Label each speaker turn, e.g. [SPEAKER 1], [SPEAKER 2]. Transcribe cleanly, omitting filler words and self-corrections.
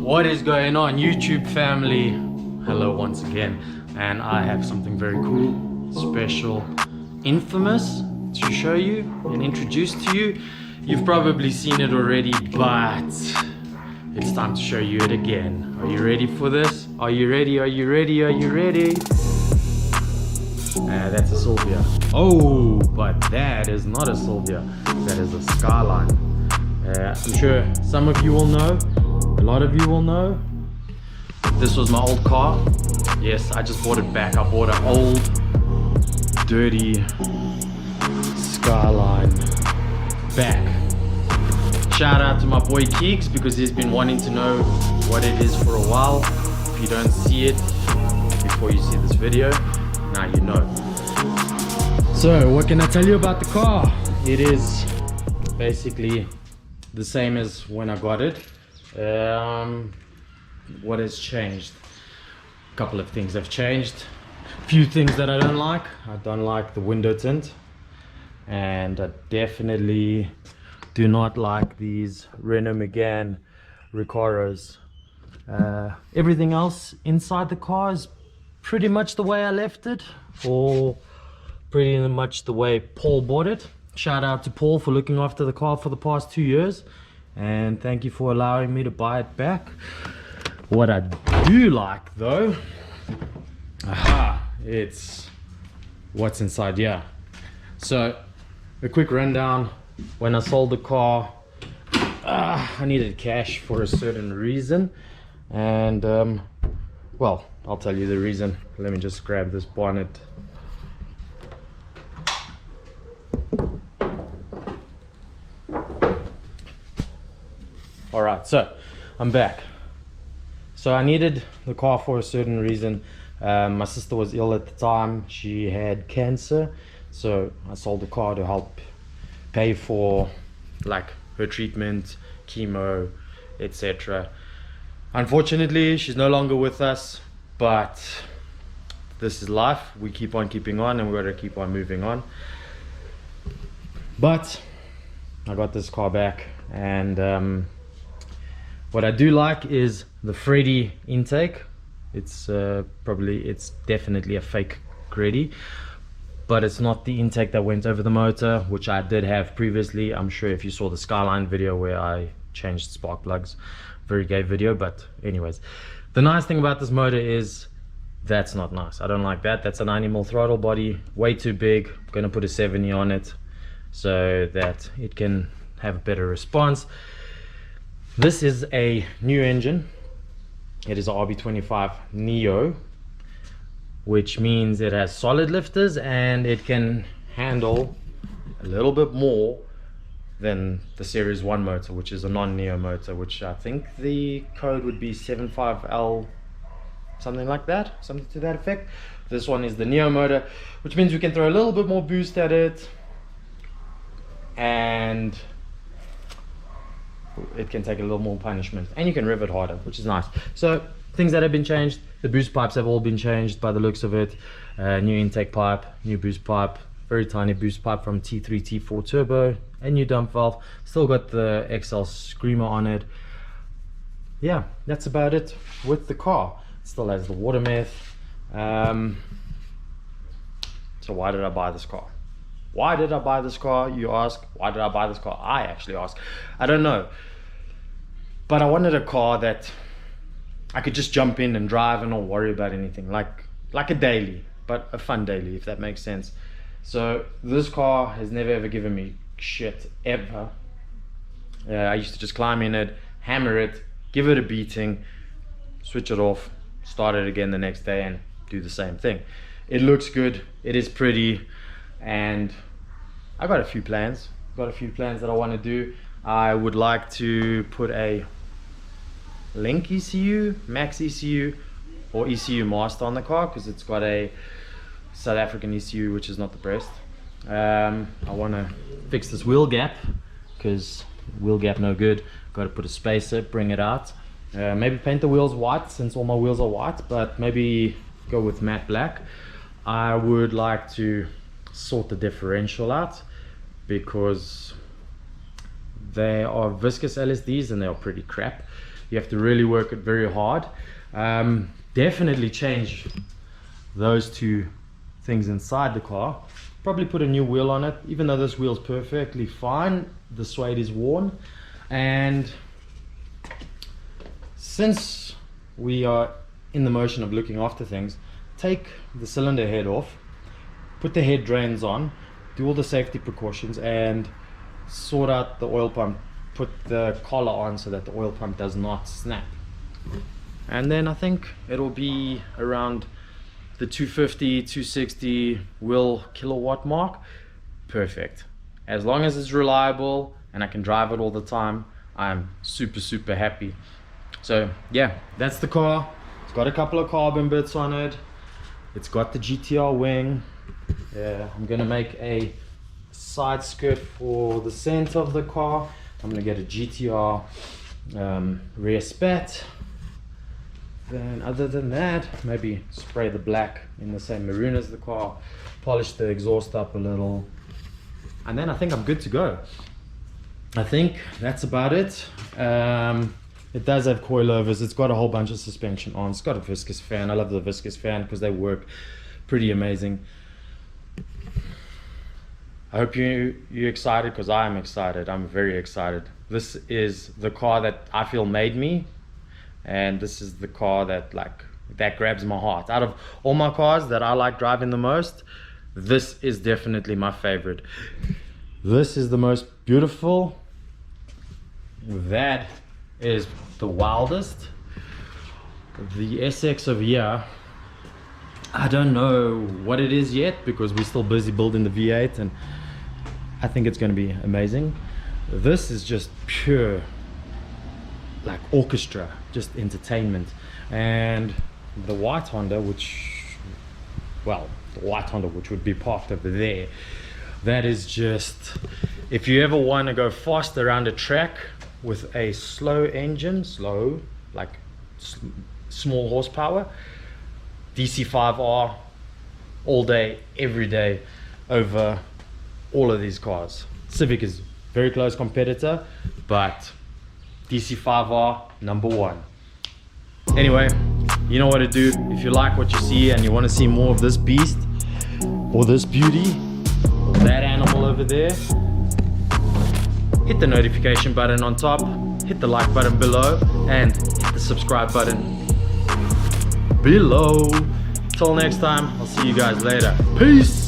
[SPEAKER 1] What is going on, YouTube family? Hello once again, and I have something very cool, special, infamous to show you and introduce to you. You've probably seen it already, but it's time to show you it again. Are you ready for this? Are you ready? Are you ready? Are you ready? That's a Sylvia. Oh, but that is not a Sylvia. That is a Skyline. I'm sure some of you will know. A lot of you will know. This was my old car. Yes, I just bought it back. I bought an old, dirty Skyline back. Shout out to my boy Keeks because he's been wanting to know what it is for a while. If you don't see it before you see this video, now you know. So what can I tell you about the car? It is basically the same as when I got it. What has changed? A couple of things have changed. A few things that I don't like. I don't like the window tint, and I definitely do not like these Renault Megane Recaros. Everything else inside the car is pretty much the way I left it, or pretty much the way Paul bought it. Shout out to Paul for looking after the car for the past 2 years, and thank you for allowing me to buy it back. What I do like though, it's what's inside here. So a quick rundown. When I sold the car, I needed cash for a certain reason, and well, I'll tell you the reason. Let me just grab this bonnet. All right, so I'm back. So I needed the car for a certain reason. My sister was ill at the time. She had cancer, so I sold the car to help pay for like her treatment, chemo, etc. Unfortunately, she's no longer with us, but this is life. We keep on keeping on, and we're going to keep on moving on. But I got this car back, and what I do like is the Freddy intake. It's definitely a fake Freddy, but it's not the intake that went over the motor, which I did have previously. I'm sure if you saw the Skyline video where I changed spark plugs, very gay video. But anyways, the nice thing about this motor is that's not nice. I don't like that. That's a 90mm throttle body, way too big. I'm gonna put a 70 on it so that it can have a better response. This is a new engine. It is a RB25 Neo, which means it has solid lifters and it can handle a little bit more than the Series 1 motor, which is a non-Neo motor, which I think the code would be 75L, something like that, something to that effect. This one is the Neo motor, which means we can throw a little bit more boost at it, and it can take a little more punishment, and you can rev it harder, which is nice. So things that have been changed: the boost pipes have all been changed by the looks of it. New intake pipe, new boost pipe, very tiny boost pipe from T3 T4 turbo, a new dump valve. Still got the XL screamer on it. Yeah, that's about it with the car. It still has the water meth. So why did I buy this car? Why did I buy this car, you ask? Why did I buy this car? I actually ask. I don't know. But I wanted a car that I could just jump in and drive and not worry about anything. Like a daily, but a fun daily, if that makes sense. So this car has never ever given me shit, ever. I used to just climb in it, hammer it, give it a beating, switch it off, start it again the next day, and do the same thing. It looks good, it is pretty, and I got a few plans. That I want to do. I would like to put a Link ECU, Max ECU, or ECU Master on the car, because it's got a South African ECU, which is not the best. I want to fix this wheel gap, because wheel gap no good. Got to put a spacer, bring it out. Maybe paint the wheels white, since all my wheels are white, but maybe go with matte black. I would like to sort the differential out, because they are viscous LSDs and they are pretty crap. You have to really work it very hard. Definitely change those two things inside the car. Probably put a new wheel on it, even though this wheel's perfectly fine. The suede is worn. And since we are in the motion of looking after things, take the cylinder head off, put the head drains on, do all the safety precautions, and sort out the oil pump. Put the collar on so that the oil pump does not snap. And then I think it'll be around the 250, 260 kilowatt mark. Perfect. As long as it's reliable and I can drive it all the time, I'm super happy. So yeah, that's the car. It's got a couple of carbon bits on it. It's got the GTR wing. I'm gonna make a side skirt for the center of the car. I'm gonna get a GTR rear spat. Then other than that, maybe spray the black in the same maroon as the car, polish the exhaust up a little, and then I think I'm good to go. I think that's about it. It does have coilovers. It's got a whole bunch of suspension on. It's got a viscous fan. I love the viscous fan because they work pretty amazing. I hope you're excited, because I am excited. I'm very excited. This is the car that I feel made me, and this is the car that grabs my heart. Out of all my cars that I like driving the most, this is definitely my favorite. This is the most beautiful. That is the wildest. The SX over here, I don't know what it is yet, because we're still busy building the V8, and I think it's going to be amazing. This is just pure like orchestra, just entertainment. And the white Honda, which would be parked over there, that is just, if you ever want to go fast around a track with a slow engine, small horsepower, DC5R all day, every day, over all of these cars. Civic is very close competitor, but DC5R #1. Anyway, you know what to do. If you like what you see and you want to see more of this beast, or this beauty, or that animal over there, hit the notification button on top, hit the like button below, and hit the subscribe button below. Till next time, I'll see you guys later. Peace.